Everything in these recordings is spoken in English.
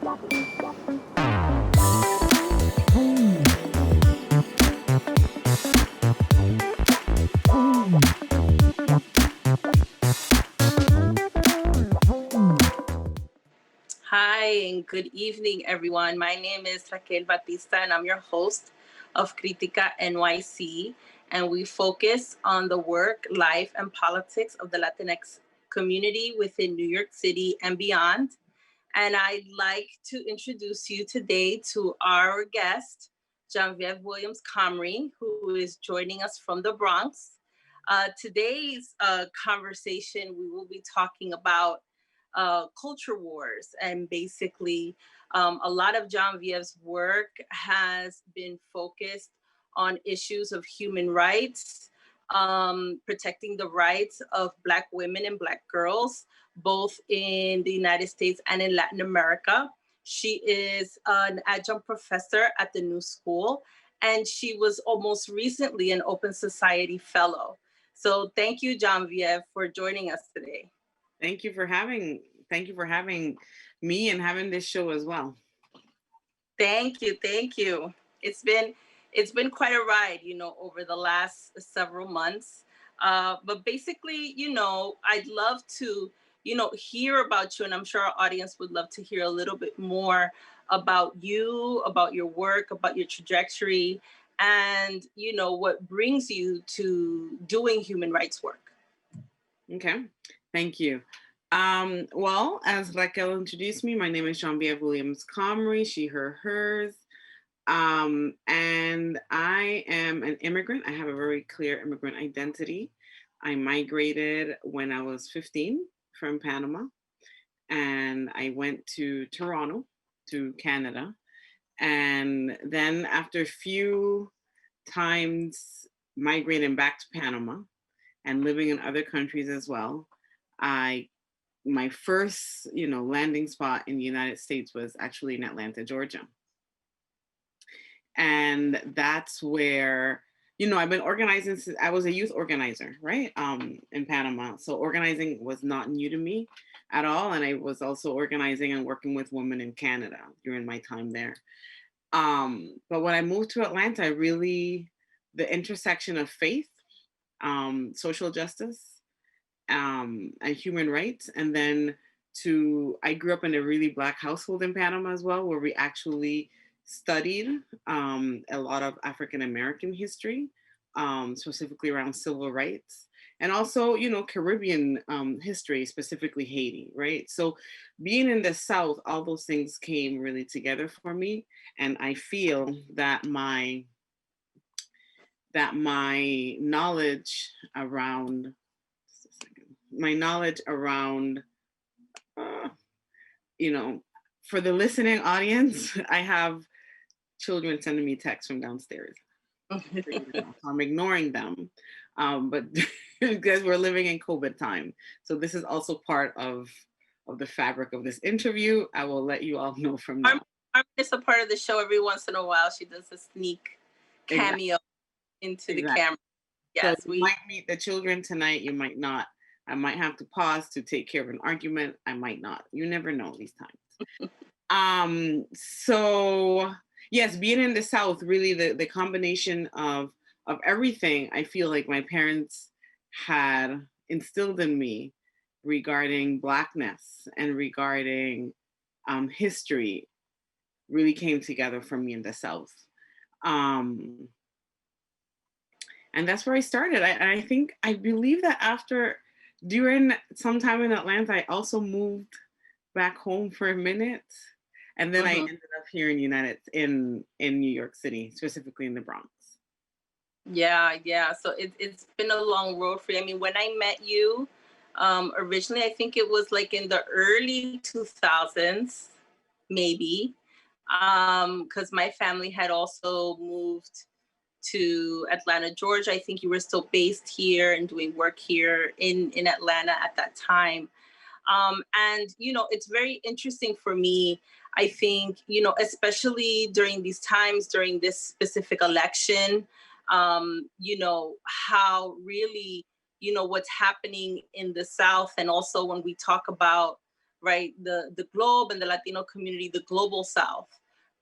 Hi, and good evening, everyone. My name is Raquel Batista, and I'm your host of Critica NYC. And we focus on the work, life, and politics of the Latinx community within New York City and beyond. And I'd like to introduce you today to our guest, Janvieve Williams Comrie, who is joining us from the Bronx. Today's conversation, we will be talking about culture wars, and basically a lot of Janvieve's work has been focused on issues of human rights, protecting the rights of Black women and Black girls, both in the United States and in Latin America. She is an adjunct professor at the New School, and she was almost recently an Open Society Fellow. So thank you, Janvieve, for joining us today. Thank you for having me and having this show as well. Thank you. It's been quite a ride, over the last several months. But basically, I'd love to, hear about you, and I'm sure our audience would love to hear a little bit more about you, about your work, about your trajectory, and what brings you to doing human rights work. Okay, thank you. Well, as Raquel introduced me, my name is Janvieve Williams Comrie, she, her, hers. And I am an immigrant. I have a very clear immigrant identity. I migrated when I was 15 from Panama, and I went to Toronto, to Canada. And then after a few times migrating back to Panama and living in other countries as well, my first, landing spot in the United States was actually in Atlanta, Georgia. And that's where, I've been organizing since I was a youth organizer, right? In Panama. So organizing was not new to me at all. And I was also organizing and working with women in Canada during my time there. But when I moved to Atlanta, the intersection of faith, social justice, and human rights. And then I grew up in a really Black household in Panama as well, where we actually studied a lot of African-American history, specifically around civil rights, and also, Caribbean history, specifically Haiti, right? So being in the South, all those things came really together for me. And I feel that my knowledge around for the listening audience, I have children sending me texts from downstairs. I'm ignoring them, but because we're living in COVID time. So this is also part of the fabric of this interview. I will let you all know from now. It's a part of the show. Every once in a while, she does a sneak cameo into the camera. Yes, so you might meet the children tonight. You might not. I might have to pause to take care of an argument. I might not. You never know these times. So yes, being in the South, really the combination of everything, I feel like my parents had instilled in me regarding Blackness and regarding history really came together for me in the South. And that's where I started. I believe that during some time in Atlanta, I also moved back home for a minute. And then I ended up here in New York City, specifically in the Bronx. Yeah. So it's been a long road for you. I mean, when I met you originally, I think it was like in the early 2000s, maybe, because my family had also moved to Atlanta, Georgia. I think you were still based here and doing work here in Atlanta at that time. And, it's very interesting for me, I think, especially during these times, during this specific election, how really, what's happening in the South. And also when we talk about right? The globe and the Latino community, the global South,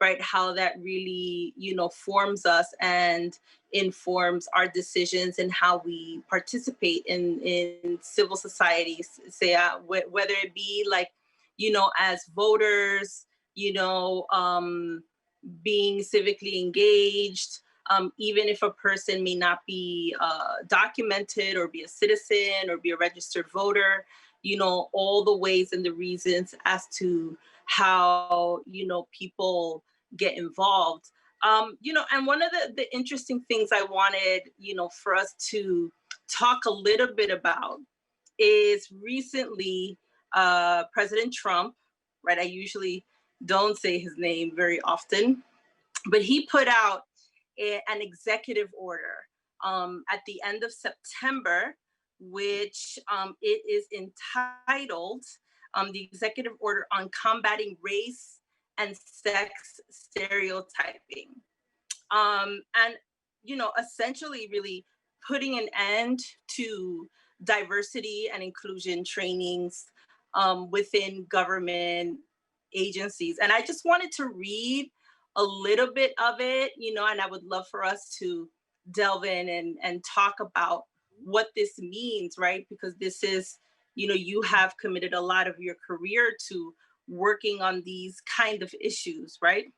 right? How that really, forms us and informs our decisions and how we participate in civil societies, say, whether it be like, as voters, being civically engaged, even if a person may not be documented or be a citizen or be a registered voter, all the ways and the reasons as to how, people get involved. And one of the interesting things I wanted, for us to talk a little bit about is recently President Trump, right? I usually don't say his name very often, but he put out an executive order at the end of September, which it is entitled the Executive Order on Combating Race and Sex Stereotyping. And, essentially really putting an end to diversity and inclusion trainings within government agencies. And I just wanted to read a little bit of it, and I would love for us to delve in and talk about what this means, right? Because this is, you have committed a lot of your career to working on these kind of issues, right?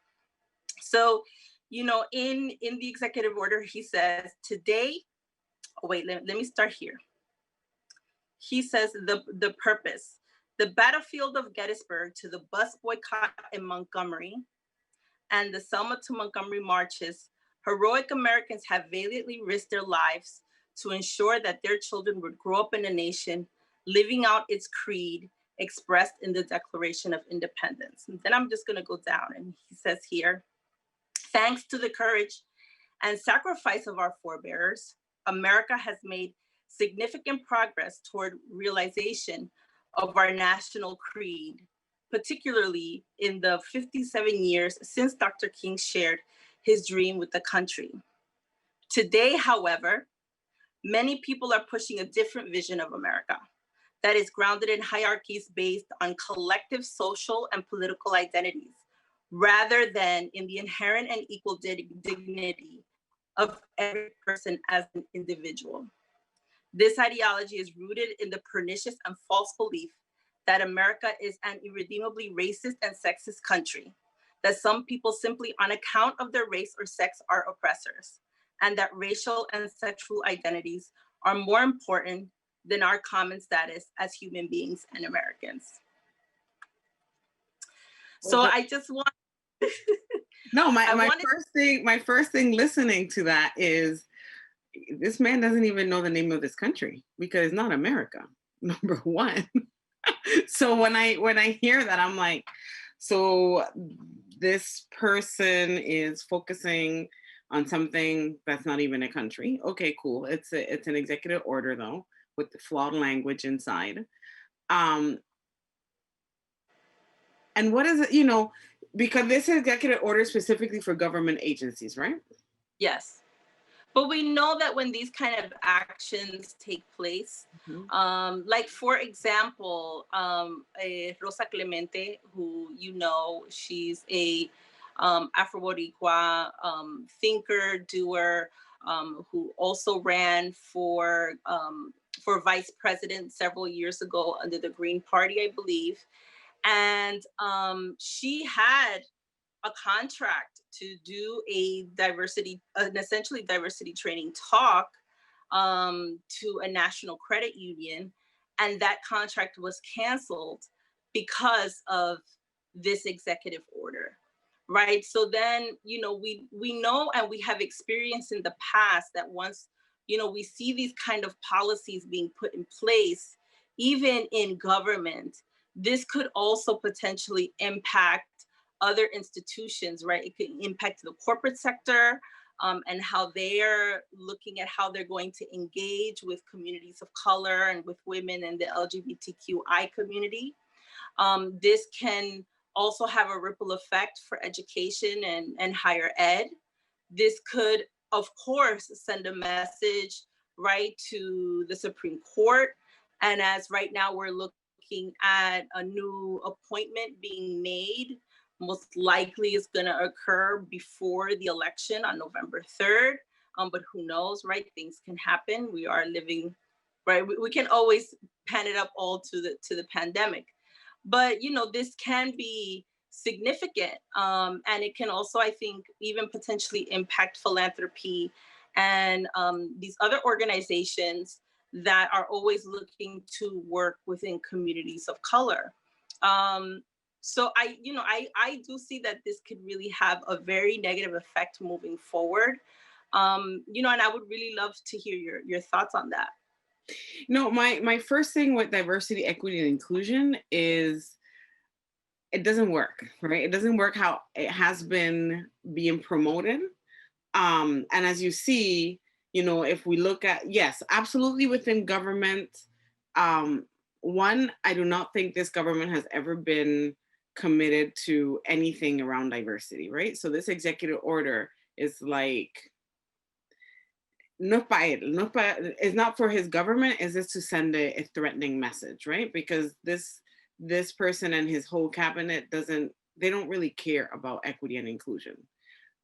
So, in the executive order, he says today, let me start here. He says the purpose, the battlefield of Gettysburg to the bus boycott in Montgomery and the Selma to Montgomery marches, heroic Americans have valiantly risked their lives to ensure that their children would grow up in a nation living out its creed expressed in the Declaration of Independence. And then I'm just going to go down, and he says here, thanks to the courage and sacrifice of our forebears, America has made significant progress toward realization of our national creed, particularly in the 57 years since Dr. King shared his dream with the country. Today, however, many people are pushing a different vision of America that is grounded in hierarchies based on collective social and political identities, rather than in the inherent and equal dignity of every person as an individual. This ideology is rooted in the pernicious and false belief that America is an irredeemably racist and sexist country, that some people simply on account of their race or sex are oppressors, and that racial and sexual identities are more important than our common status as human beings and Americans. So I just want No, my first thing listening to that is this man doesn't even know the name of this country because it's not America, number one. So when I hear that, I'm like, so this person is focusing on something that's not even a country. Okay, cool. It's an executive order though, with the flawed language inside. And what is it, because this executive order is specifically for government agencies, right? Yes. But we know that when these kind of actions take place, like for example, Rosa Clemente, who she's a Afro-Boricua thinker, doer, who also ran for vice president several years ago under the Green Party, I believe. And she had a contract to do an essentially diversity training talk to a national credit union. And that contract was canceled because of this executive order, right? So then, we know and we have experienced in the past that once, we see these kind of policies being put in place, even in government, this could also potentially impact other institutions, right? It could impact the corporate sector and how they're looking at how they're going to engage with communities of color and with women and the LGBTQI community. This can also have a ripple effect for education and higher ed. This could, of course, send a message, right, to the Supreme Court. And as right now we're looking looking at a new appointment being made. Most likely is going to occur before the election on November 3rd. But who knows, right? Things can happen. We are living, right? We can always pan it up all to the pandemic. But, you know, this can be significant. And it can also, I think, even potentially impact philanthropy and these other organizations that are always looking to work within communities of color. So I do see that this could really have a very negative effect moving forward. And I would really love to hear your thoughts on that. No, my first thing with diversity, equity, and inclusion is it doesn't work, right? It doesn't work how it has been being promoted. And as you see, if we look at, yes, absolutely within government, one, I do not think this government has ever been committed to anything around diversity, right? So this executive order is like, it's not for his government, is this to send a threatening message, right? Because this person and his whole cabinet they don't really care about equity and inclusion.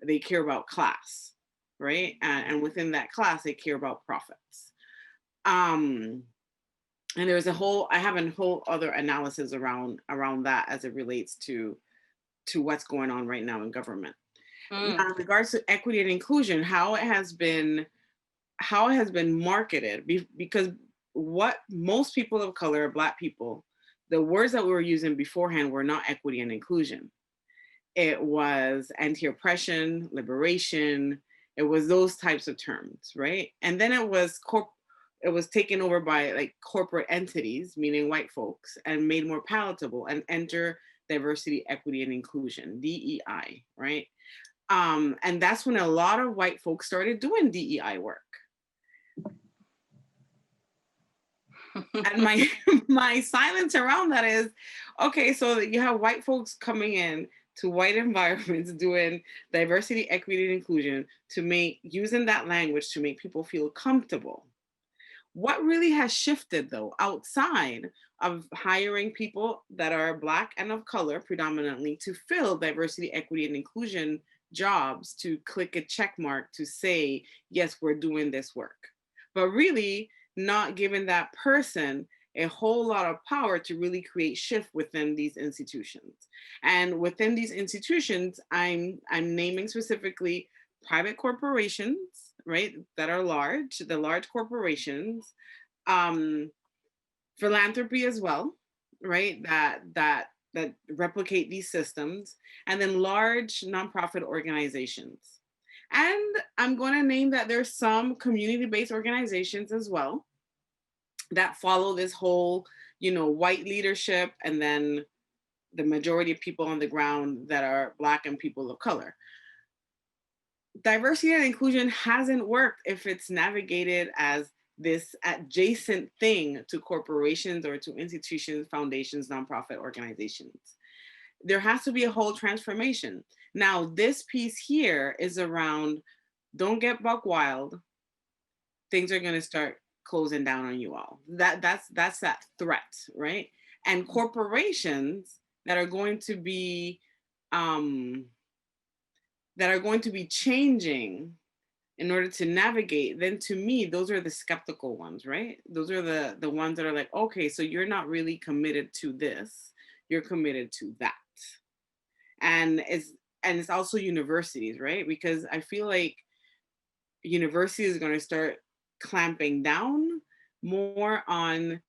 They care about class, right? And within that class, they care about profits. And there's I have a whole other analysis around that as it relates to what's going on right now in government. Now, in regards to equity and inclusion, how it has been marketed, because what most people of color, Black people, the words that we were using beforehand were not equity and inclusion. It was anti-oppression, liberation. It was those types of terms, right? And then it was taken over by like corporate entities, meaning white folks, and made more palatable, and enter diversity, equity, and inclusion, DEI, right? And that's when a lot of white folks started doing DEI work. And my silence around that is, okay, so you have white folks coming in to white environments doing diversity, equity, and inclusion, using that language to make people feel comfortable. What really has shifted, though, outside of hiring people that are Black and of color predominantly to fill diversity, equity, and inclusion jobs, to click a check mark to say, yes, we're doing this work, but really not giving that person a whole lot of power to really create shift within these institutions. And within these institutions, I'm naming specifically private corporations, right, that are large, the large corporations, philanthropy as well, right, that replicate these systems, and then large nonprofit organizations. And I'm going to name that there's some community-based organizations as well that follow this whole, white leadership, and then the majority of people on the ground that are Black and people of color. Diversity and inclusion hasn't worked if it's navigated as this adjacent thing to corporations or to institutions, foundations, nonprofit organizations. There has to be a whole transformation. Now, this piece here is around, don't get buck wild. Things are going to start closing down on you all. That's that threat, right? And corporations that are going to be changing in order to navigate, then to me, those are the skeptical ones, right? Those are the ones that are like, okay, so you're not really committed to this, you're committed to that. And it's also universities, right? Because I feel like universities are going to start clamping down more on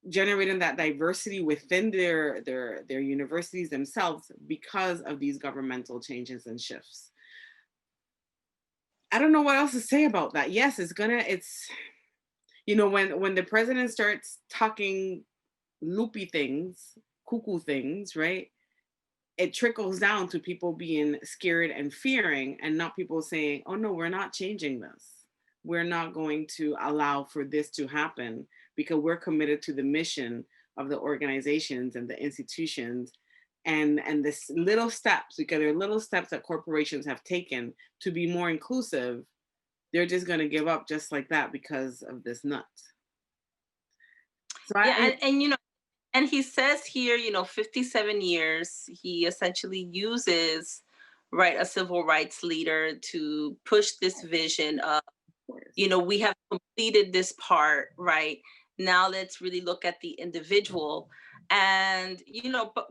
generating that diversity within their universities themselves because of these governmental changes and shifts. I don't know what else to say about that. Yes, when the president starts talking loopy things, cuckoo things, right? It trickles down to people being scared and fearing, and not people saying, oh no, we're not changing this. We're not going to allow for this to happen because we're committed to the mission of the organizations and the institutions, and this little steps, because there are little steps that corporations have taken to be more inclusive. They're just going to give up just like that because of this nut. So yeah, and And he says here, 57 years, he essentially uses, right, a civil rights leader to push this vision of, course. we have completed this part, right? Now let's really look at the individual. And,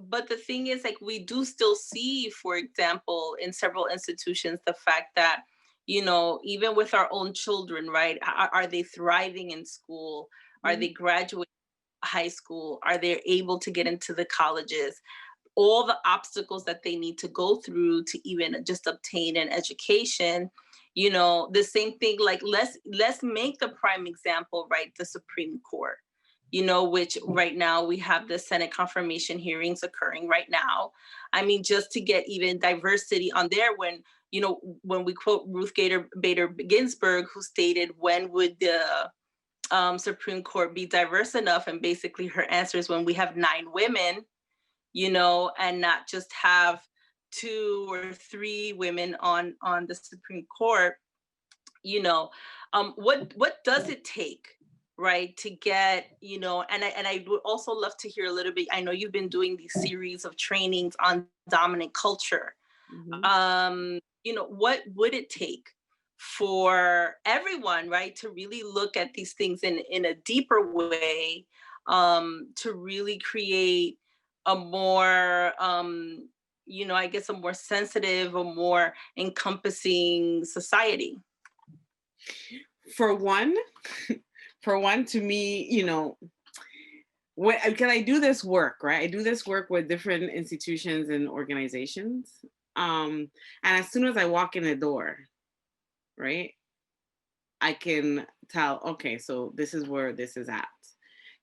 but the thing is, like, we do still see, for example, in several institutions, the fact that, even with our own children, right? Are they thriving in school? Are Mhm. they graduating high school? Are they able to get into the colleges? All the obstacles that they need to go through to even just obtain an education. The same thing, like, let's make the prime example, right? The Supreme Court, which right now we have the Senate confirmation hearings occurring right now. I mean, just to get even diversity on there, when we quote Ruth Bader Ginsburg, who stated, when would the Supreme Court be diverse enough? And basically her answer is, when we have 9 women, and not just have 2 or 3 women on the Supreme Court. What does it take, right, to get, and I would also love to hear a little bit. I know you've been doing these series of trainings on dominant culture. Mhm. What would it take for everyone, right, to really look at these things in a deeper way, to really create a more, I guess, a more sensitive, a more encompassing society? For one, for one, to me, can I do this work, right? I do this work with different institutions and organizations. And as soon as I walk in the door, right, I can tell, okay, so this is where this is at.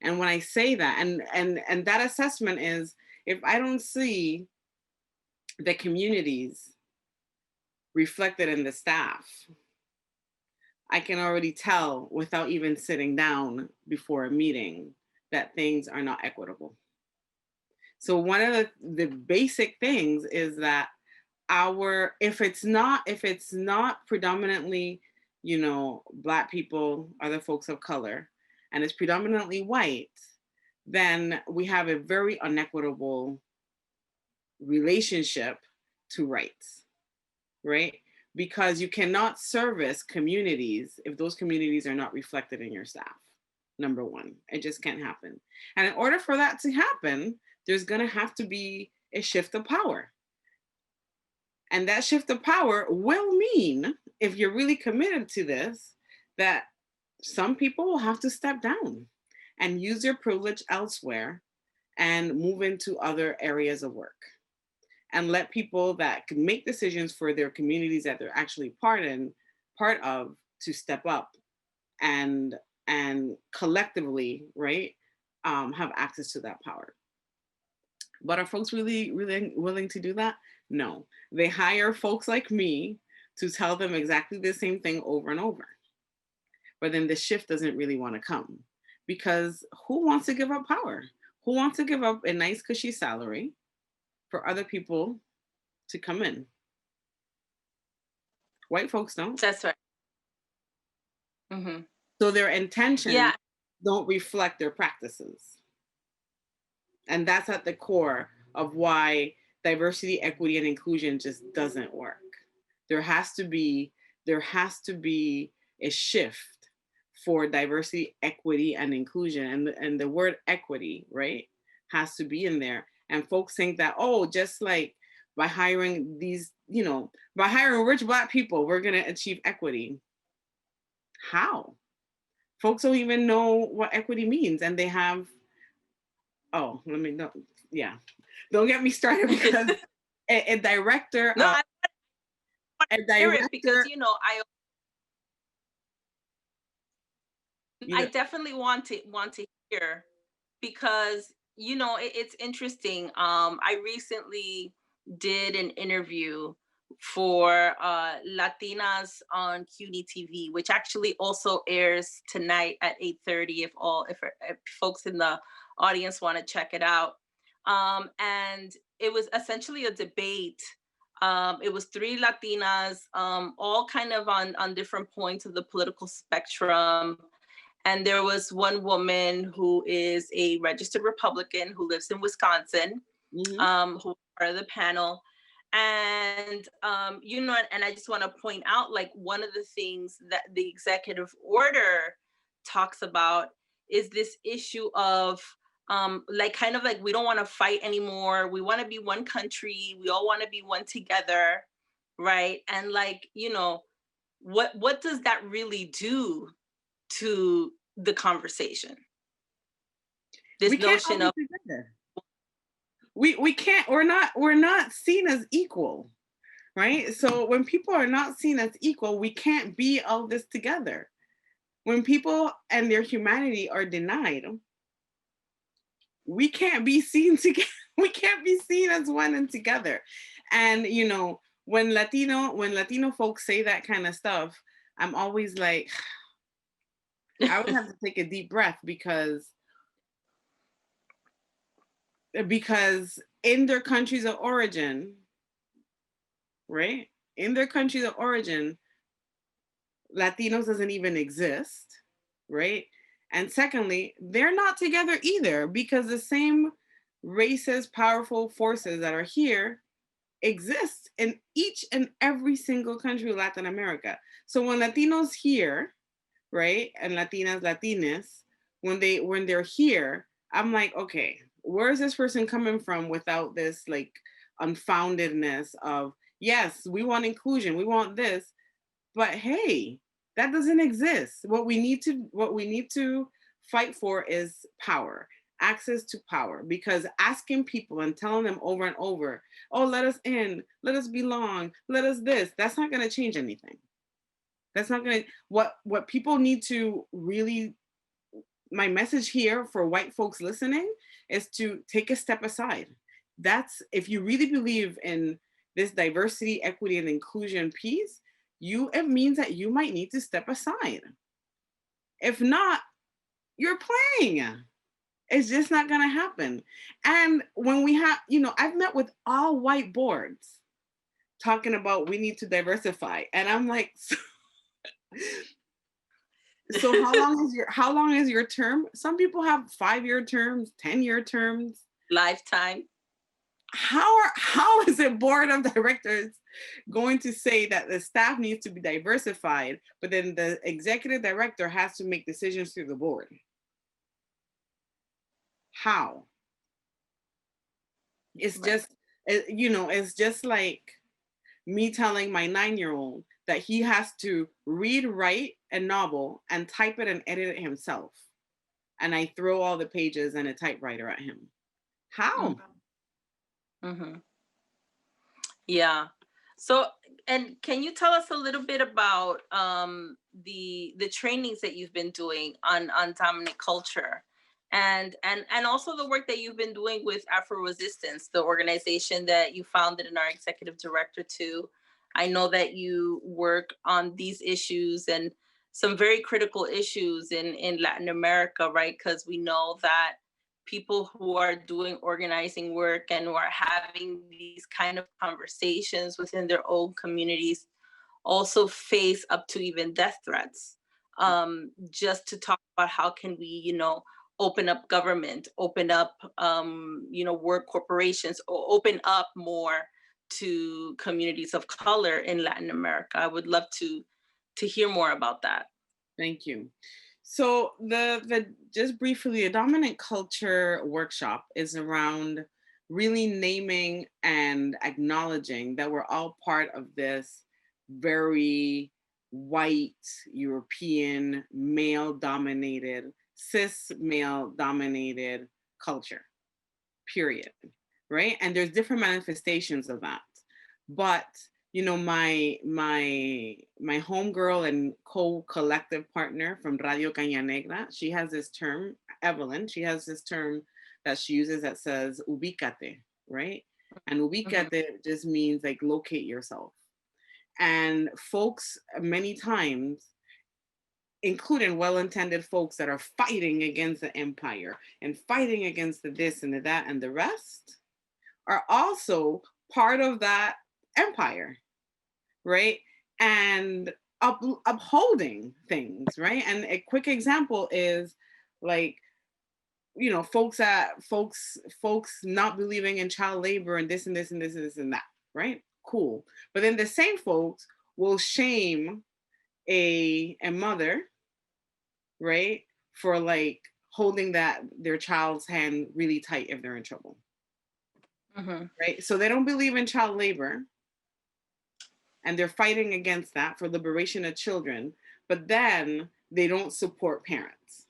And when I say that, and that assessment is, if I don't see the communities reflected in the staff, I can already tell without even sitting down before a meeting that things are not equitable. So one of the basic things is that if it's not predominantly, Black people, other folks of color, and it's predominantly white, then we have a very unequitable relationship to rights, right? Because you cannot service communities if those communities are not reflected in your staff. Number one, it just can't happen. And in order for that to happen, there's going to have to be a shift of power. And that shift of power will mean, if you're really committed to this, that some people will have to step down and use their privilege elsewhere and move into other areas of work, and let people that can make decisions for their communities that they're actually part of to step up and collectively, right, have access to that power. But are folks really willing to do that? No. They hire folks like me to tell them exactly the same thing over and over. But then the shift doesn't really want to come, because who wants to give up power? Who wants to give up a nice cushy salary for other people to come in? White folks don't. That's right. Hmm. So their intentions Yeah. don't reflect their practices. And that's at the core of why diversity, equity, and inclusion just doesn't work. There has to be a shift for diversity, equity, and inclusion. And the word equity, right, has to be in there. And folks think that, oh, just like by hiring by hiring rich Black people, we're going to achieve equity. How? Folks don't even know what equity means. And they have, oh, let me know. Yeah. Don't get me started, because a director, No, I a hear it because director, you I know, definitely want to hear, because it's interesting. I recently did an interview for Latinas on CUNY TV, which actually also airs tonight at 8:30. If folks in the audience want to check it out, and it was essentially a debate. It was 3 Latinas, all kind of on different points of the political spectrum, And there was one woman who is a registered Republican who lives in Wisconsin, who was part of the panel. And, and I just want to point out, like, one of the things that the executive order talks about is this issue of, kind of like, we don't want to fight anymore. We want to be one country. We all want to be one together. Right. And like, what does that really do to the conversation? This notion of we can't, we're not seen as equal, right? So when people are not seen as equal, we can't be all this together. When people and their humanity are denied, we can't be seen together. We can't be seen as one and together. And when Latino folks say that kind of stuff, I'm always like, I would have to take a deep breath because in their countries of origin, right? In their countries of origin, Latinos doesn't even exist, right? And secondly, they're not together either because the same racist, powerful forces that are here exist in each and every single country of Latin America. So when Latinos here, right, and Latinas, Latines, when they're here, I'm like, okay, where is this person coming from without this like unfoundedness of, yes, we want inclusion, we want this, but hey, that doesn't exist. What we need to fight for is power, access to power, because asking people and telling them over and over, oh, let us in, let us belong, let us this, that's not going to change anything. That's not going to, what people need to really, my message here for white folks listening is to take a step aside. That's, if you really believe in this diversity, equity, and inclusion piece, it means that you might need to step aside. If not, you're playing. It's just not going to happen. And when we have, I've met with all white boards talking about we need to diversify. And I'm like, so how long is your term? Some people have 5-year terms, 10-year terms. Lifetime. How is a board of directors going to say that the staff needs to be diversified, but then the executive director has to make decisions through the board? How? It's just, it's just like me telling my 9-year-old that he has to read, write a novel and type it and edit it himself. And I throw all the pages and a typewriter at him. How? Mm-hmm. Yeah. So, and can you tell us a little bit about the trainings that you've been doing on dominant culture, and also the work that you've been doing with AfroResistance, the organization that you founded and are executive director to? I know that you work on these issues and some very critical issues in Latin America, right? Because we know that people who are doing organizing work and who are having these kind of conversations within their own communities also face up to even death threats, just to talk about how can we, open up government, open up, work corporations, or open up more to communities of color in Latin America. I would love to hear more about that. Thank you. So the just briefly, a dominant culture workshop is around really naming and acknowledging that we're all part of this very white, European, male-dominated, cis male-dominated culture, period, right? And there's different manifestations of that. But my homegirl and co-collective partner from Radio Caña Negra, she has this term, Evelyn, she has this term that she uses that says ubícate, right? And ubícate just means like locate yourself. And folks many times, including well-intended folks that are fighting against the empire and fighting against the this and the that and the rest, are also part of that empire, right? And upholding things, right? And a quick example is like, you know, folks not believing in child labor and this and this and this and this and that, right? Cool. But then the same folks will shame a mother, right, for like holding their child's hand really tight if they're in trouble. Right? So they don't believe in child labor and they're fighting against that for liberation of children, but then they don't support parents.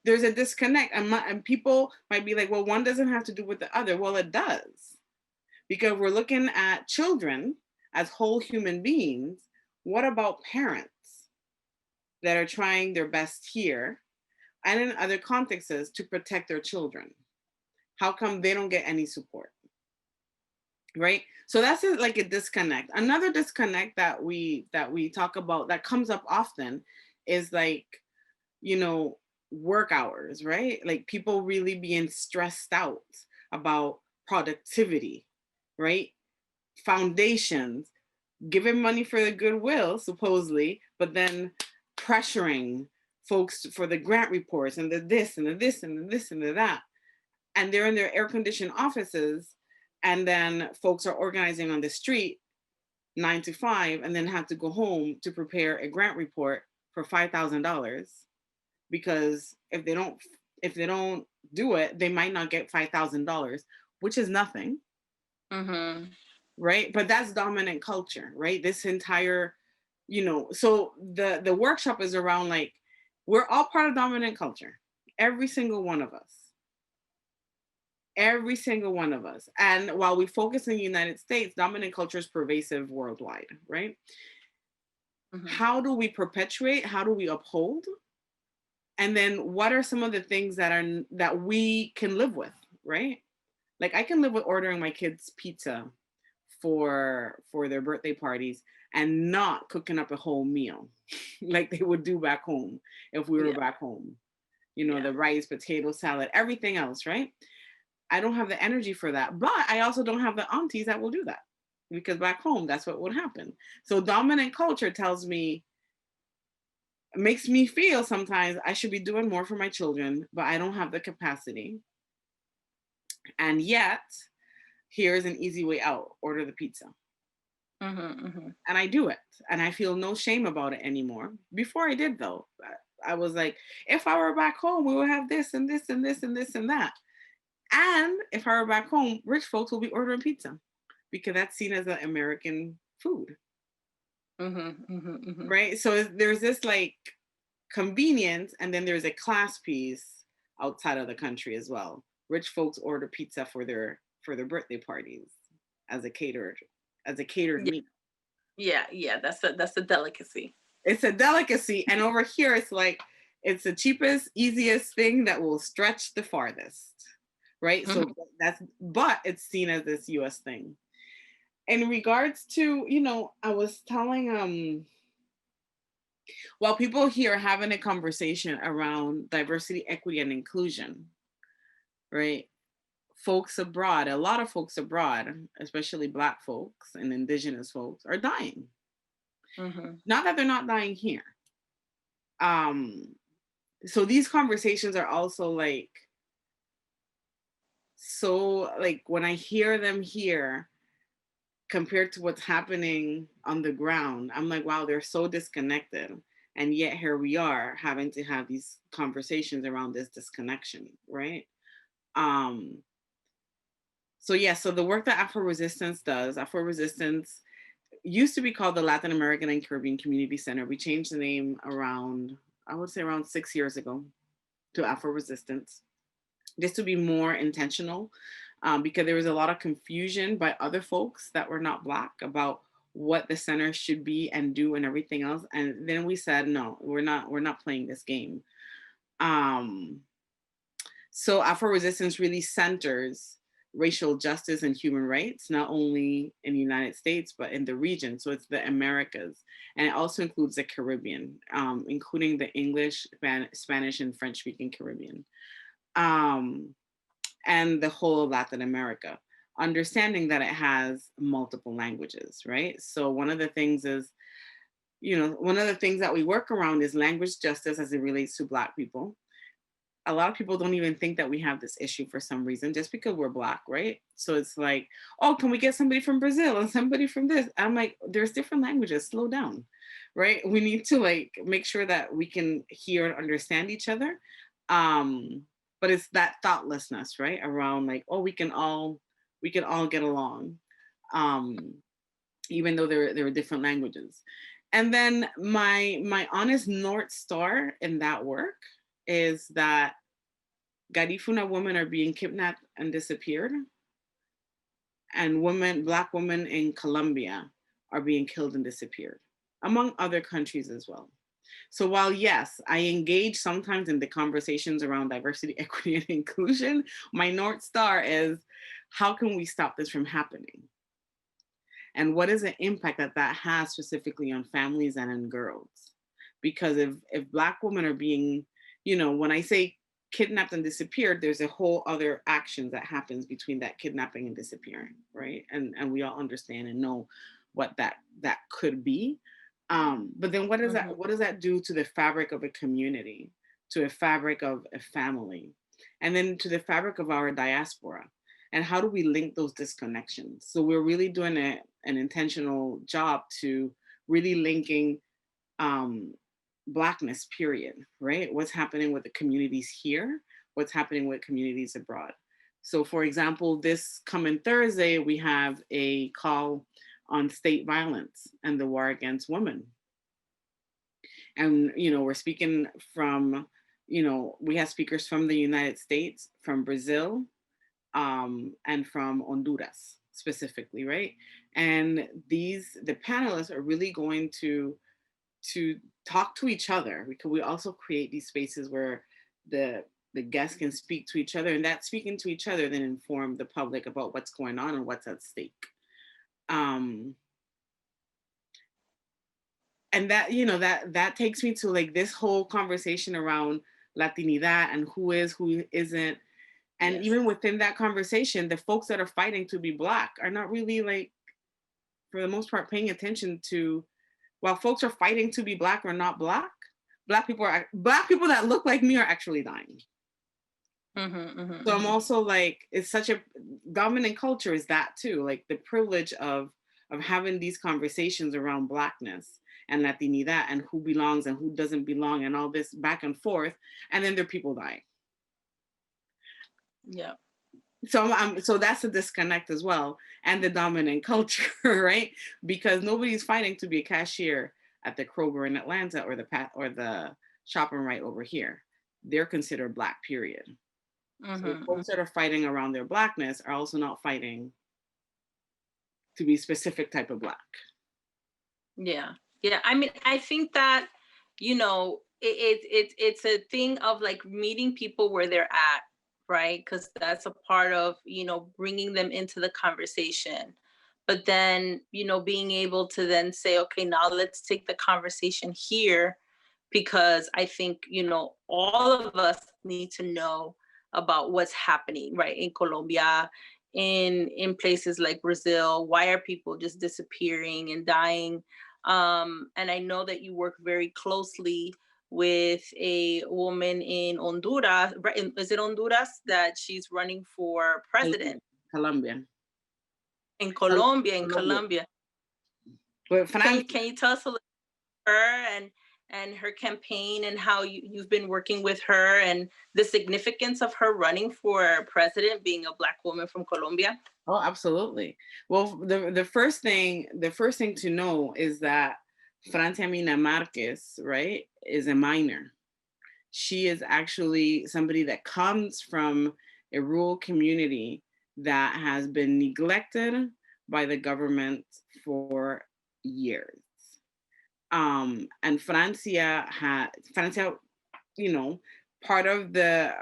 There's a disconnect, and people might be like, well, one doesn't have to do with the other. Well, it does, because we're looking at children as whole human beings. What about parents that are trying their best here and in other contexts to protect their children? How come they don't get any support? Right? So that's like a disconnect. Another disconnect that we talk about that comes up often is like, you know, work hours, right? Like people really being stressed out about productivity, right? Foundations, giving money for the goodwill, supposedly, but then pressuring folks for the grant reports and the this and the this and the this and the that. And they're in their air-conditioned offices, and then folks are organizing on the street 9 to 5 and then have to go home to prepare a grant report for $5,000, because if they don't do it, they might not get $5,000, which is nothing. Right? But that's dominant culture, right? This entire, you know, so the workshop is around like, we're all part of dominant culture. Every single one of us. Every single one of us. And while we focus in the United States, dominant culture is pervasive worldwide, right? How do we perpetuate? How do we uphold? And then what are some of the things that we can live with, right? Like I can live with ordering my kids pizza for their birthday parties and not cooking up a whole meal like they would do back home if we were back home. You know, the rice, potato salad, everything else, right? I don't have the energy for that, but I also don't have the aunties that will do that, because back home, that's what would happen. So dominant culture makes me feel sometimes I should be doing more for my children, but I don't have the capacity. And yet, here's an easy way out: order the pizza. And I do it, and I feel no shame about it anymore. Before I did, though, I was like, if I were back home, we would have this and this and this and this and that. And if I were back home, rich folks will be ordering pizza because that's seen as an American food. Right? So there's this like convenience, and then there's a class piece outside of the country as well. Rich folks order pizza for their birthday parties as a catered meal. Yeah, that's a delicacy. It's a delicacy, and over here it's like it's the cheapest, easiest thing that will stretch the farthest. Right? So but it's seen as this US thing. In regards to, you know, I was telling, while people here are having a conversation around diversity, equity, and inclusion, right? Folks abroad, a lot of folks abroad, especially Black folks and Indigenous folks, are dying. Not that they're not dying here. So these conversations are also like, so like when I hear them here compared to what's happening on the ground, I'm like, wow, they're so disconnected. And yet here we are having to have these conversations around this disconnection, right? So yeah, so the work that AfroResistance does, AfroResistance used to be called the Latin American and Caribbean Community Center. We changed the name around 6 years ago to AfroResistance, just to be more intentional, because there was a lot of confusion by other folks that were not Black about what the center should be and do and everything else. And then we said, no, we're not playing this game. So AfroResistance really centers racial justice and human rights, not only in the United States, but in the region. So it's the Americas. And it also includes the Caribbean, including the English, Spanish, and French-speaking Caribbean. And the whole of Latin America, understanding that it has multiple languages, right? So one of the things is one of the things that we work around is language justice as it relates to Black people. A lot of people don't even think that we have this issue for some reason, just because we're Black, right? So it's like, oh, can we get somebody from Brazil and somebody from this? I'm like, there's different languages, slow down, right? We need to like make sure that we can hear and understand each other. But it's that thoughtlessness, right? Around like, oh, we can all get along, even though there are different languages. And then my honest North Star in that work is that Garifuna women are being kidnapped and disappeared, and Black women in Colombia are being killed and disappeared, among other countries as well. So while yes, I engage sometimes in the conversations around diversity, equity, and inclusion, my North Star is how can we stop this from happening? And what is the impact that has specifically on families and on girls? Because if Black women are being, when I say kidnapped and disappeared, there's a whole other action that happens between that kidnapping and disappearing, right? And we all understand and know what that could be. But then what does that do to the fabric of a community, to a fabric of a family, and then to the fabric of our diaspora? And how do we link those disconnections? So we're really doing an intentional job to really linking Blackness, period, right? What's happening with the communities here? What's happening with communities abroad? So for example, this coming Thursday, we have a call on state violence and the war against women. And, we're speaking from, we have speakers from the United States, from Brazil, and from Honduras specifically, right? And the panelists are really going to talk to each other, because we also create these spaces where the guests can speak to each other, and that speaking to each other then inform the public about what's going on and what's at stake. And that, that takes me to like this whole conversation around Latinidad and who is, who isn't. And yes, even within that conversation, the folks that are fighting to be Black are not really, like, for the most part, paying attention to, while folks are fighting to be Black or not Black, Black people that look like me are actually dying. So I'm also like, it's such a dominant culture is that too, like the privilege of having these conversations around Blackness and Latinidad and who belongs and who doesn't belong and all this back and forth, and then there are people dying. Yeah. So that's a disconnect as well, and the dominant culture, right? Because nobody's fighting to be a cashier at the Kroger in Atlanta or the shopping right over here. They're considered Black, period. So folks that are fighting around their Blackness are also not fighting to be a specific type of Black. Yeah. I mean, I think that, it's a thing of like meeting people where they're at, right? Because that's a part of, bringing them into the conversation. But then, being able to then say, okay, now let's take the conversation here, because I think, all of us need to know about what's happening, right? In Colombia, in places like Brazil, why are people just disappearing and dying? And I know that you work very closely with a woman in Honduras. Is it Honduras that she's running for president? Colombia. In Colombia. But can you tell us a little about her and her campaign and how you've been working with her and the significance of her running for president, being a Black woman from Colombia? Oh, absolutely. Well, the first thing to know is that Francia Mina Marquez, right, is a minor. She is actually somebody that comes from a rural community that has been neglected by the government for years. And Francia, part of the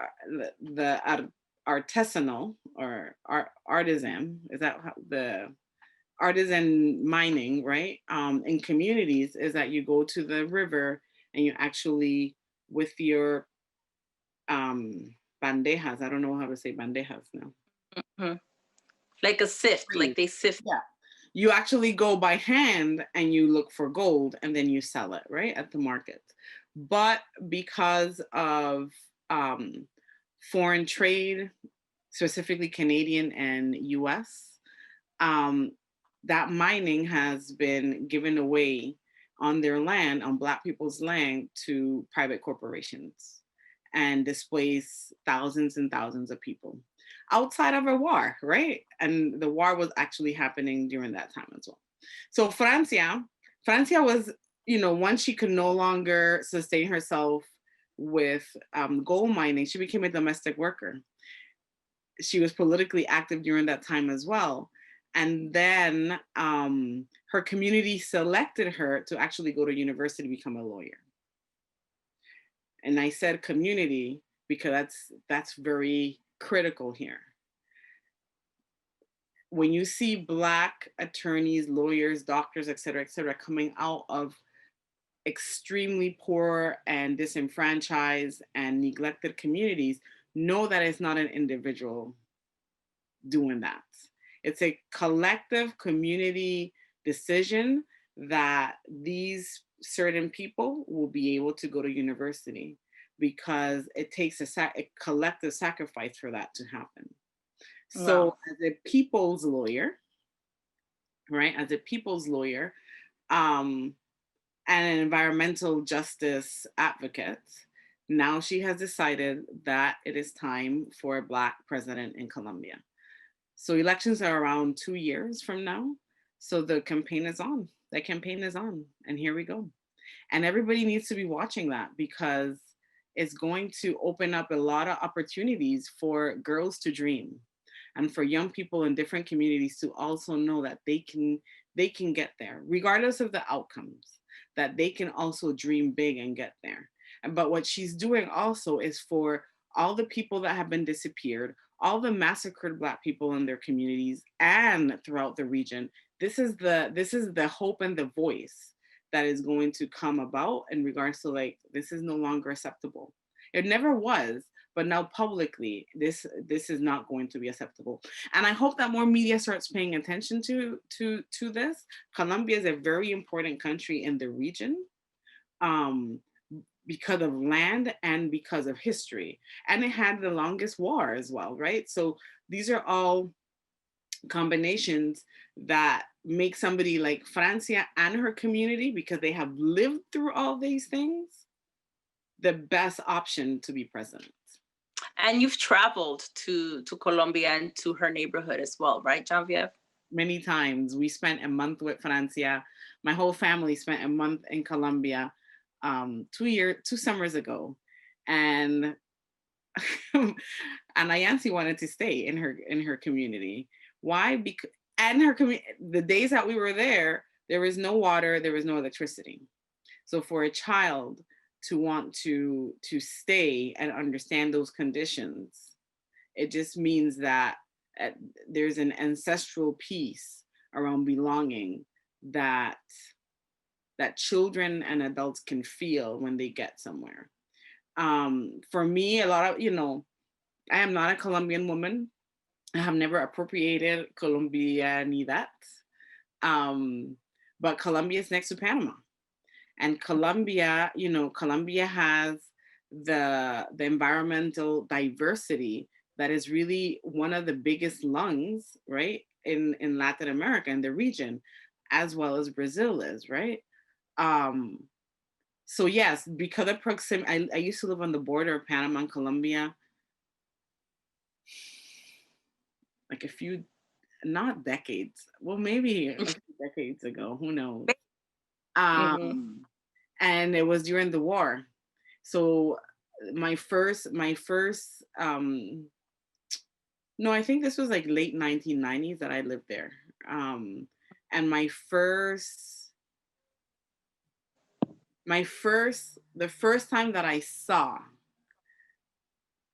artisanal or artisan, is that how the artisan mining, right? In communities is that you go to the river and you actually, with your bandejas, I don't know how to say bandejas now. Like a sift, like they sift. Yeah. You actually go by hand and you look for gold and then you sell it, right, at the market. But because of foreign trade, specifically Canadian and US, um, that mining has been given away on their land, on Black people's land, to private corporations and displace thousands and thousands of people outside of a war, right? And the war was actually happening during that time as well. So Francia was, once she could no longer sustain herself with gold mining, she became a domestic worker. She was politically active during that time as well. And then her community selected her to actually go to university to become a lawyer. And I said community because that's very critical here. When you see Black attorneys, lawyers, doctors, et cetera, coming out of extremely poor and disenfranchised and neglected communities, know that it's not an individual doing that. It's a collective community decision that these certain people will be able to go to university, because it takes a collective sacrifice for that to happen. So Wow. as a people's lawyer, right, as a people's lawyer, and an environmental justice advocate, now she has decided that it is time for a Black president in Colombia. So elections are around 2 years from now. So the campaign is on. The campaign is on, and here we go. And everybody needs to be watching that, because it's going to open up a lot of opportunities for girls to dream, and for young people in different communities to also know that they can get there, regardless of the outcomes, that they can also dream big and get there. But what she's doing also is for all the people that have been disappeared, all the massacred Black people in their communities and throughout the region. This is the hope and the voice that is going to come about in regards to, like, this is no longer acceptable. It never was, but now publicly, this is not going to be acceptable. And I hope that more media starts paying attention to this. Colombia is a very important country in the region. Because of land and because of history. And it had the longest war as well, right? So these are all combinations that make somebody like Francia and her community, because they have lived through all these things, the best option to be president. And you've traveled to Colombia and to her neighborhood as well, right, Janvieve? Many times. We spent a month with Francia. My whole family spent a month in Colombia 2 summers ago. And and Ayansi wanted to stay in her community. Why? Because and her the days that we were there was no water, there was no electricity. So for a child to want to stay and understand those conditions, it just means that there's an ancestral piece around belonging that children and adults can feel when they get somewhere. For me, a lot of, I am not a Colombian woman. I have never appropriated Colombianidad. But Colombia is next to Panama. And Colombia, Colombia has the environmental diversity that is really one of the biggest lungs, right, in Latin America, in the region, as well as Brazil is, right? So yes, because of proximity, I used to live on the border of Panama and Colombia, like a few, not decades, well, maybe a few decades ago, who knows? Mm-hmm. And it was during the war. So my first, no, I think this was like late 1990s that I lived there. And the first time that I saw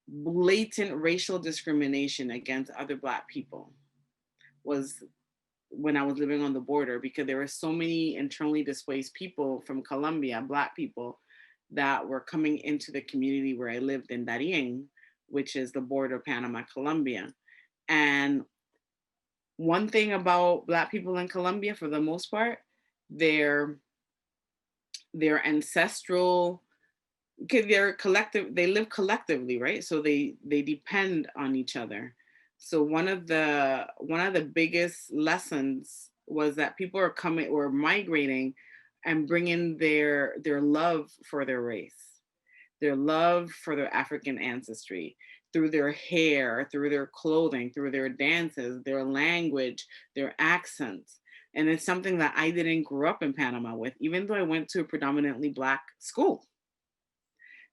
blatant racial discrimination against other Black people was when I was living on the border, because there were so many internally displaced people from Colombia, Black people, that were coming into the community where I lived in Darien, which is the border of Panama, Colombia. And One thing about Black people in Colombia, for the most part, their their ancestral, okay, they're collective, they live collectively, right? So they depend on each other. So one of the biggest lessons was that people are coming or migrating and bringing their love for their race, their love for their African ancestry, through their hair, through their clothing, through their dances, their language, their accents. And it's something that I didn't grow up in Panama with, even though I went to a predominantly Black school.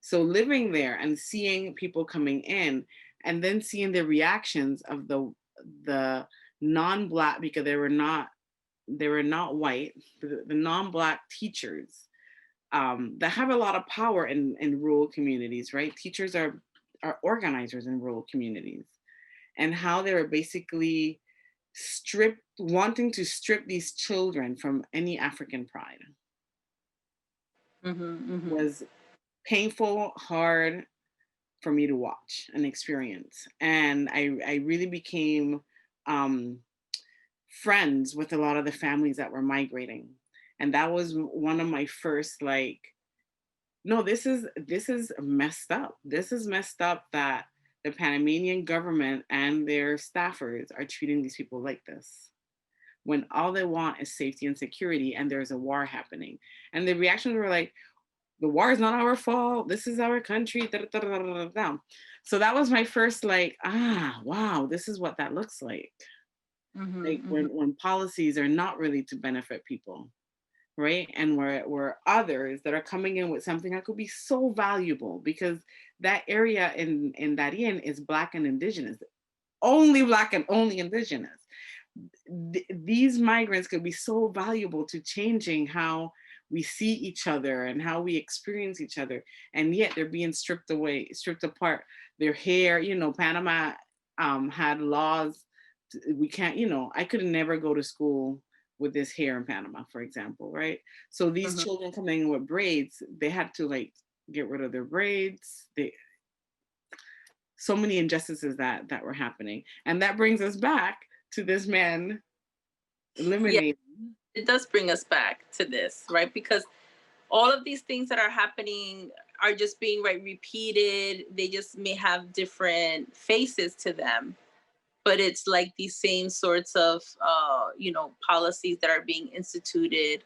So living there and seeing people coming in, and then seeing the reactions of the non-Black, because they were not white, the non-Black teachers, that have a lot of power in rural communities, right? Teachers are organizers in rural communities, and how they were basically wanting to strip these children from any African pride Mm-hmm. was painful, hard for me to watch and experience. And I really became um, friends with a lot of the families that were migrating. And that was one of my first, like, no, this is messed up. This is messed up that the Panamanian government and their staffers are treating these people like this, when all they want is safety and security, and there's a war happening. And the reactions were like, the war is not our fault. This is our country. Da, da, da, da, da, da. So that was my first, like, wow, this is what that looks like. Like Mm-hmm. when policies are not really to benefit people, right? And where others that are coming in with something that could be so valuable, because that area in Darien is Black and Indigenous, only Black and only Indigenous. These migrants could be so valuable to changing how we see each other and how we experience each other, and yet they're being stripped away, stripped apart. Their hair, Panama had laws. We can't, I could never go to school with this hair in Panama, for example, right? So these Mm-hmm. children coming in with braids, they had to, like, get rid of their braids. So many injustices that were happening, and that brings us back to this man Yeah, eliminating. it does bring us back to this, right? Because all of these things that are happening are just being repeated. They just may have different faces to them, but it's like these same sorts of policies that are being instituted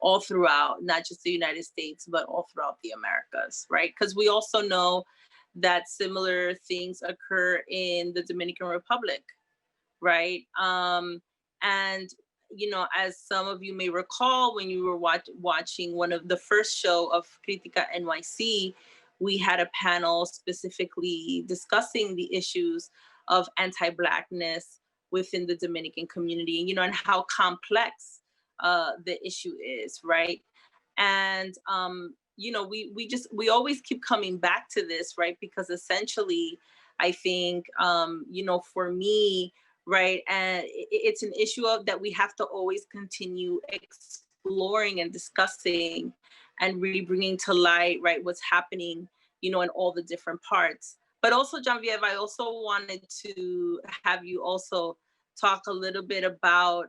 all throughout, not just the United States, but all throughout the Americas, right? Because we also know that similar things occur in the Dominican Republic, right? And as some of you may recall, when you were watching one of the first show of Critica NYC, we had a panel specifically discussing the issues of anti-Blackness within the Dominican community, and how complex the issue is, right? And we always keep coming back to this, right? Because essentially, I think for me, right, and it's an issue of that we have to always continue exploring and discussing, and really bringing to light, right, what's happening, in all the different parts. But also, Janvieve, I also wanted to have you also talk a little bit about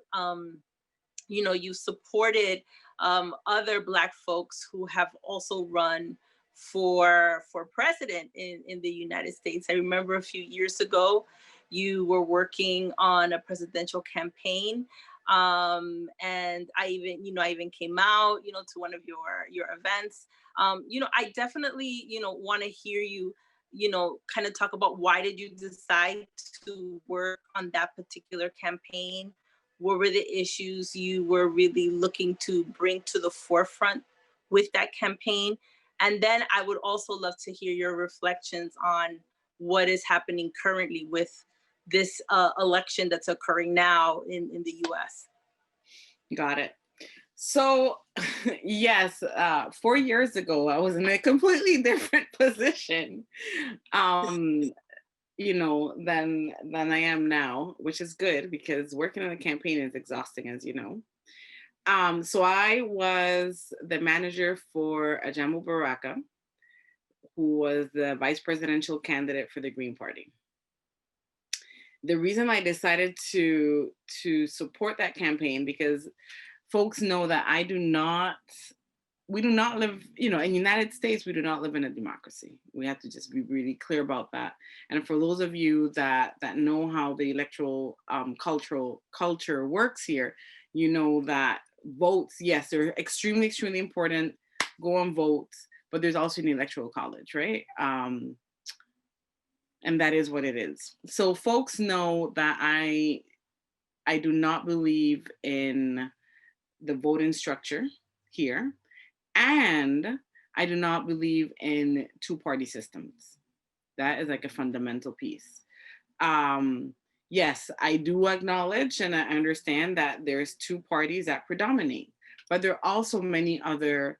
you supported other Black folks who have also run for president in the United States. I remember a few years ago, you were working on a presidential campaign, and I even came out, to one of your events. I definitely, want to hear you, kind of talk about why did you decide to work on that particular campaign? What were the issues you were really looking to bring to the forefront with that campaign? And then I would also love to hear your reflections on what is happening currently with this election that's occurring now in the US. Got it. So, yes, 4 years ago, I was in a completely different position, um, than I am now, which is good because working on a campaign is exhausting, as you know. So I was the manager for Ajamu Baraka, who was the vice presidential candidate for the Green Party. The reason I decided to support that campaign, because folks know that we do not live, in the United States, we do not live in a democracy. We have to just be really clear about that. And for those of you that know how the electoral culture works here, you know that votes, yes, they're extremely, extremely important. Go and vote, but there's also an electoral college, right? And that is what it is. So folks know that I do not believe in the voting structure here. And I do not believe in two-party systems. That is like a fundamental piece. Yes, I do acknowledge and I understand that there's two parties that predominate, but there are also many other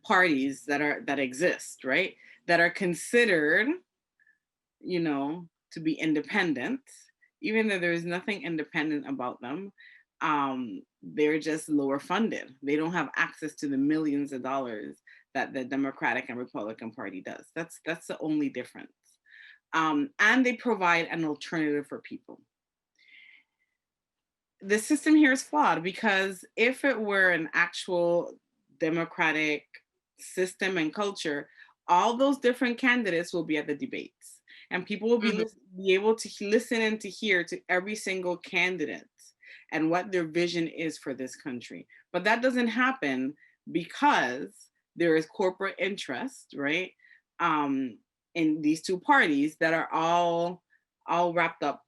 parties that exist, right? That are considered, to be independent, even though there's nothing independent about them. They're just lower funded. They don't have access to the millions of dollars that the Democratic and Republican Party does. That's the only difference. And they provide an alternative for people. The system here is flawed because if it were an actual democratic system and culture, all those different candidates will be at the debates, and people will be able to listen and to hear to every single candidate and what their vision is for this country. But that doesn't happen because there is corporate interest, right? In these two parties that are all wrapped up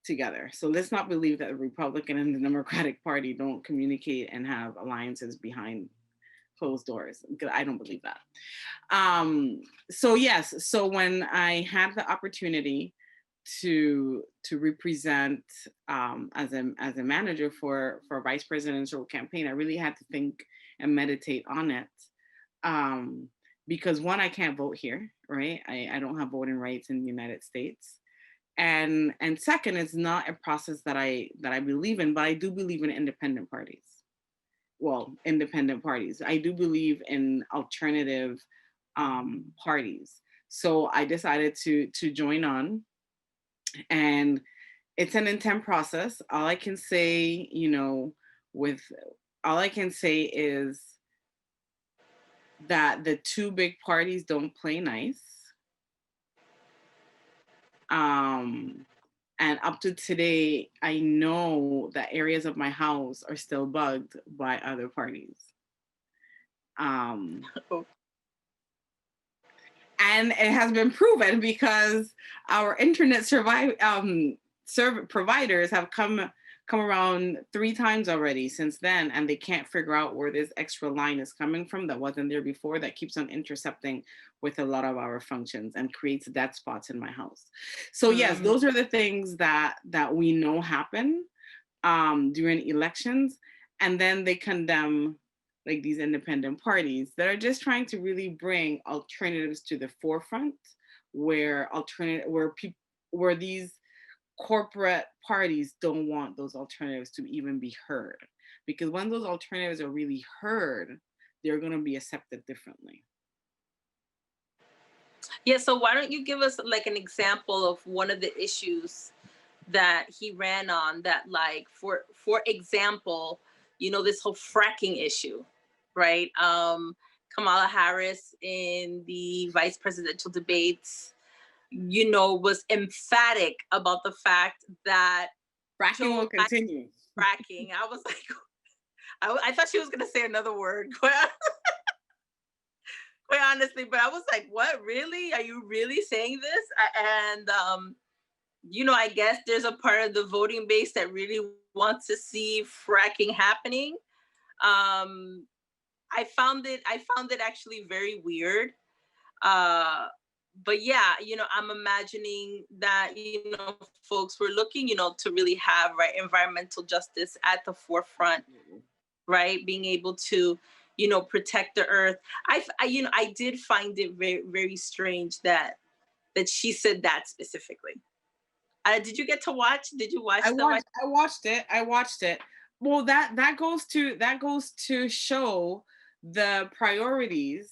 together. So let's not believe that the Republican and the Democratic Party don't communicate and have alliances behind closed doors. I don't believe that. So yes, so when I had the opportunity to represent as a manager for a vice presidential campaign, I really had to think and meditate on it. Because one, I can't vote here, right? I don't have voting rights in the United States. And second, it's not a process that I believe in, but I do believe in independent parties. Well, independent parties. I do believe in alternative parties. So I decided to join on, and it's an intense process. All I can say, all I can say is that the two big parties don't play nice. And up to today, I know that areas of my house are still bugged by other parties. And it has been proven because our internet providers have come around 3 times already since then, and they can't figure out where this extra line is coming from that wasn't there before, that keeps on intercepting with a lot of our functions and creates dead spots in my house. So yes, those are the things that we know happen during elections, and then they condemn like these independent parties that are just trying to really bring alternatives to the forefront, where these corporate parties don't want those alternatives to even be heard. Because when those alternatives are really heard, they're going to be accepted differently. Yeah, so why don't you give us like an example of one of the issues that he ran on that, like, for example, this whole fracking issue, right? Kamala Harris in the vice presidential debates, was emphatic about the fact that fracking will continue. Fracking. I was like, I thought she was going to say another word, quite honestly, but I was like, what, really? Are you really saying this? And, I guess there's a part of the voting base that really wants to see fracking happening. I found it actually very weird. But yeah, I'm imagining that, folks were looking, to really have, right, environmental justice at the forefront, right? Being able to, protect the earth. I did find it very, very strange that she said that specifically. Did you get to watch? Did you watch? I watched it. Well, that goes to show the priorities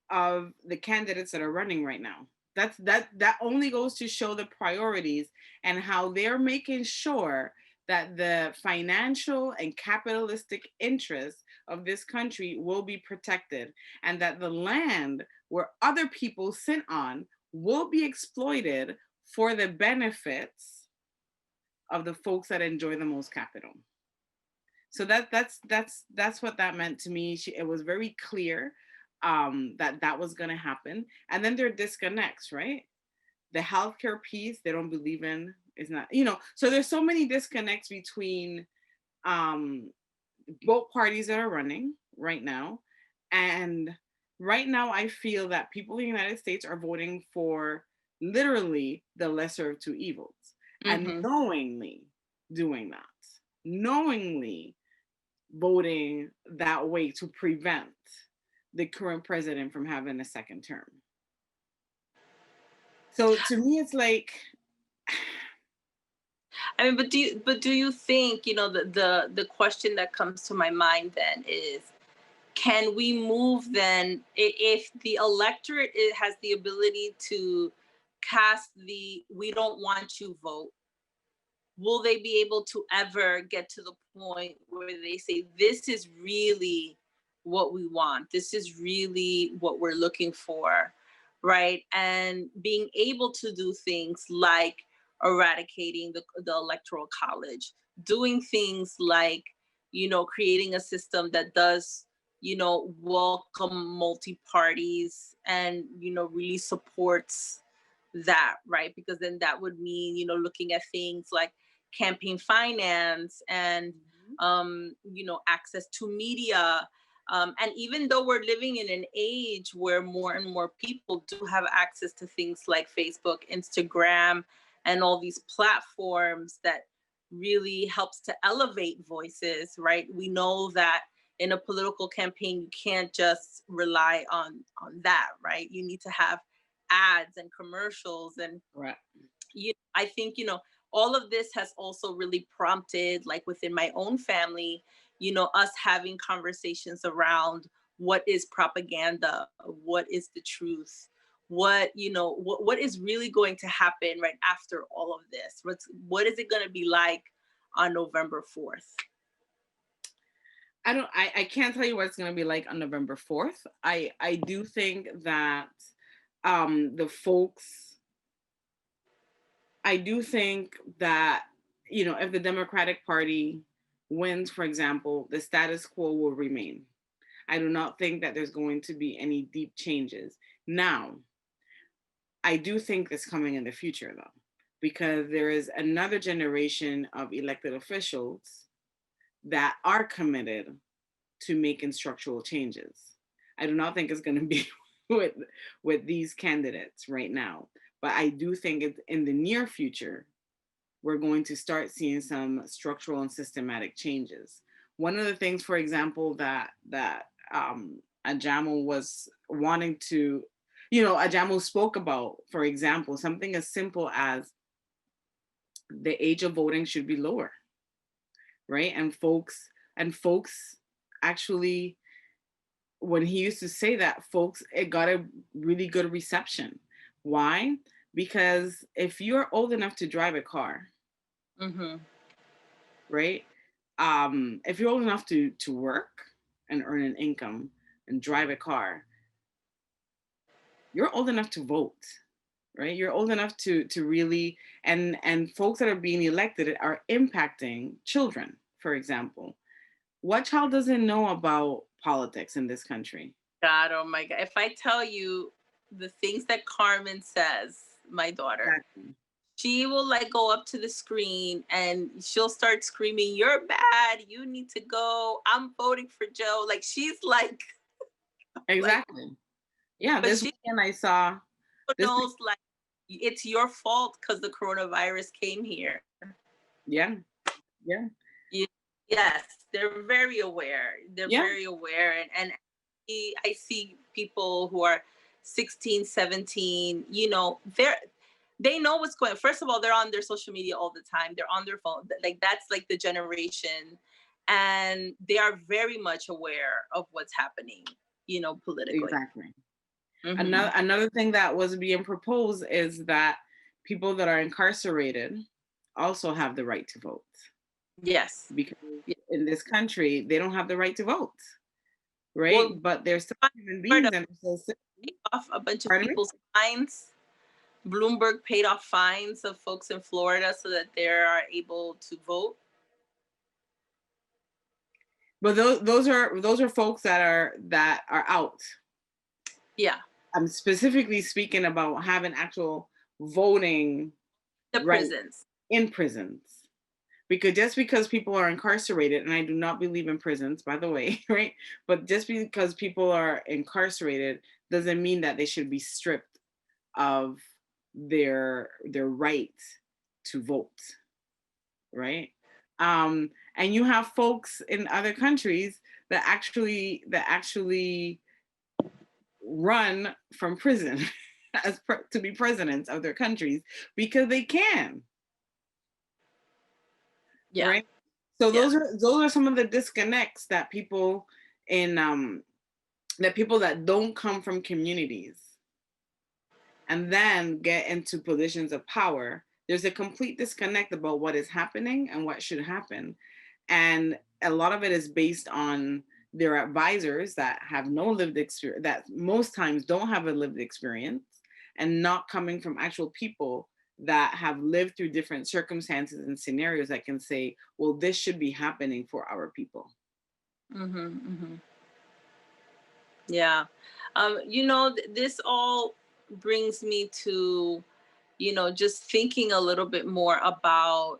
of the candidates that are running right now. That only goes to show the priorities and how they're making sure that the financial and capitalistic interests of this country will be protected, and that the land where other people sit on will be exploited for the benefits of the folks that enjoy the most capital. So that's what that meant to me. It was very clear that was going to happen. And then there are disconnects, right? The healthcare piece they don't believe in is not, so there's so many disconnects between both parties that are running right now. And right now I feel that people in the United States are voting for literally the lesser of two evils, and knowingly doing that, knowingly voting that way to prevent the current president from having a second term. So to me, it's like, I mean, but do you think, the question that comes to my mind then is, can we move then, if the electorate has the ability to cast the "we don't want you" vote, will they be able to ever get to the point where they say, this is really what we want, this is really what we're looking for, right? And being able to do things like eradicating the electoral college, doing things like, creating a system that does, welcome multi-parties and, really supports that, right? Because then that would mean, looking at things like campaign finance and, access to media. And even though we're living in an age where more and more people do have access to things like Facebook, Instagram, and all these platforms that really helps to elevate voices, right? We know that in a political campaign, you can't just rely on that, right? You need to have ads and commercials and right. I think, all of this has also really prompted, like within my own family, us having conversations around what is propaganda, what is the truth, what is really going to happen right after all of this? What is it going to be like on November 4th? I can't tell you what it's going to be like on November 4th. I do think that the folks, I do think that, if the Democratic Party wins, for example, the status quo will remain. I do not think that there's going to be any deep changes. Now, I do think it's coming in the future, though, because there is another generation of elected officials that are committed to making structural changes. I do not think it's going to be with these candidates right now. But I do think in the near future, we're going to start seeing some structural and systematic changes. One of the things, for example, that Ajamu was wanting to, Ajamu spoke about, for example, something as simple as the age of voting should be lower, right? And folks actually, when he used to say that, it got a really good reception. Why? Because if you're old enough to drive a car, right? If you're old enough to work and earn an income and drive a car, you're old enough to vote, right? You're old enough to really, and folks that are being elected are impacting children, for example. What child doesn't know about politics in this country? God, oh my God. If I tell you the things that Carmen says, my daughter, exactly. She will go up to the screen and she'll start screaming, "You're bad. You need to go. I'm voting for Joe." She's like. Exactly. Yeah. This weekend I saw. Knows it's your fault because the coronavirus came here. Yeah. Yeah. Yes, they're very aware. They're very aware. And I see people who are 16, 17, they know what's going on. First of all, they're on their social media all the time. They're on their phone. That's the generation. And they are very much aware of what's happening, politically. Exactly. Another thing that was being proposed is that people that are incarcerated also have the right to vote. Yes. Because in this country, they don't have the right to vote, right? Well, but they're still human beings and they're still paid off a bunch of Pardon me? people's fines. Bloomberg paid off fines of folks in Florida so that they are able to vote. But those are folks that are out. Yeah. I'm specifically speaking about having actual voting The prisons. In prisons. Because just because people are incarcerated, and I do not believe in prisons, by the way, right? But just because people are incarcerated doesn't mean that they should be stripped of their right to vote, right? And you have folks in other countries that actually run from prison to be presidents of their countries because they can. Yeah. Right. So those are some of the disconnects that people that don't come from communities and then get into positions of power. There's a complete disconnect about what is happening and what should happen. And a lot of it is based on their advisors that have no lived experience, that most times don't have a lived experience, and not coming from actual people that have lived through different circumstances and scenarios that can say, well, this should be happening for our people. Yeah. This all brings me to, just thinking a little bit more about,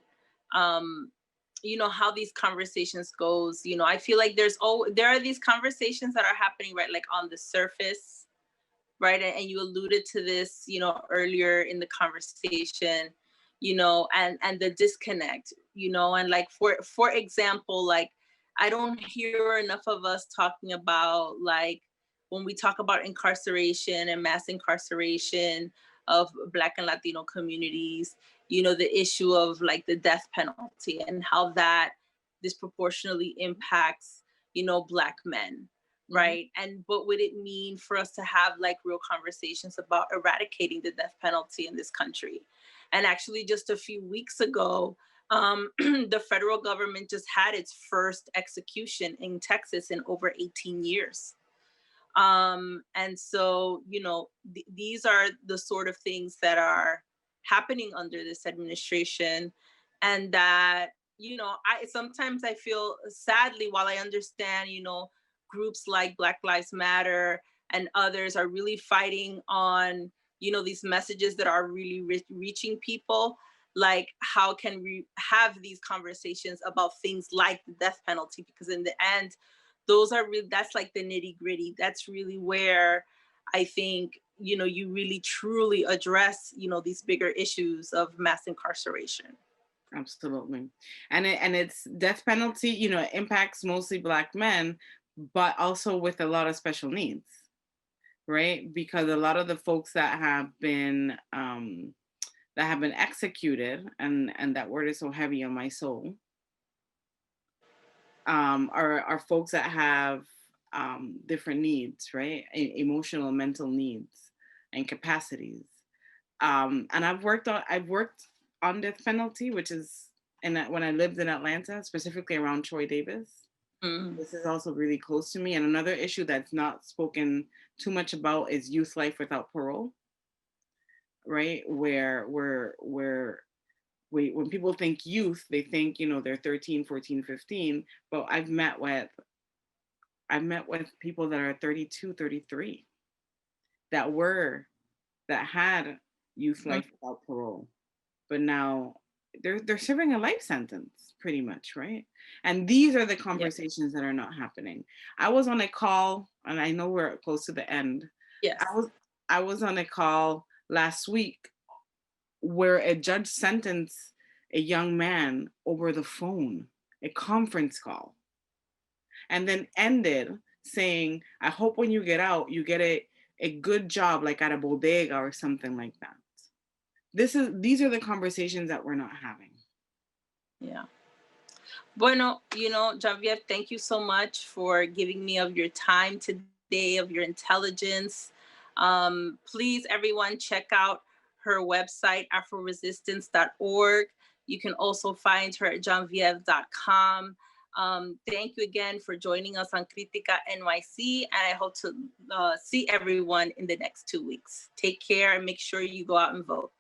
how these conversations goes. I feel like there are these conversations that are happening, right? Like on the surface, right? And you alluded to this, earlier in the conversation, and the disconnect, and like, for example, like, I don't hear enough of us talking about, like, when we talk about incarceration and mass incarceration of Black and Latino communities, the issue of like the death penalty and how that disproportionately impacts, Black men, right? And what would it mean for us to have like real conversations about eradicating the death penalty in this country? And actually, just a few weeks ago, the federal government just had its first execution in Texas in over 18 years. And so, these are the sort of things that are happening under this administration, and that, I feel, sadly, while I understand, groups like Black Lives Matter and others are really fighting on, these messages that are really reaching people. Like, how can we have these conversations about things like the death penalty? Because in the end, that's like the nitty gritty. That's really where I think, you really truly address, these bigger issues of mass incarceration. Absolutely. And it's death penalty, impacts mostly Black men, but also with a lot of special needs, right? Because a lot of the folks that have been executed, and that word is so heavy on my soul, are folks that have different needs, right? Emotional, mental needs and capacities. And I've worked on death penalty, which is when I lived in Atlanta, specifically around Troy Davis. This is also really close to me. And another issue that's not spoken too much about is youth life without parole, right? Where when people think youth, they think, they're 13, 14, 15. But I've met with people that are 32, 33 that had youth life without parole, but now they're serving a life sentence, pretty much, right? And these are the conversations that are not happening. I was on a call, and I know we're close to the end. Yes. I was on a call last week where a judge sentenced a young man over the phone, a conference call, and then ended saying, I hope when you get out, you get a good job, like at a bodega or something like that. These are the conversations that we're not having. Yeah. Bueno, Janvieve, thank you so much for giving me of your time today, of your intelligence, Please, everyone, check out her website, AfroResistance.org. You can also find her at janvieve.com. Thank you again for joining us on Critica NYC, and I hope to see everyone in the next 2 weeks. Take care and make sure you go out and vote.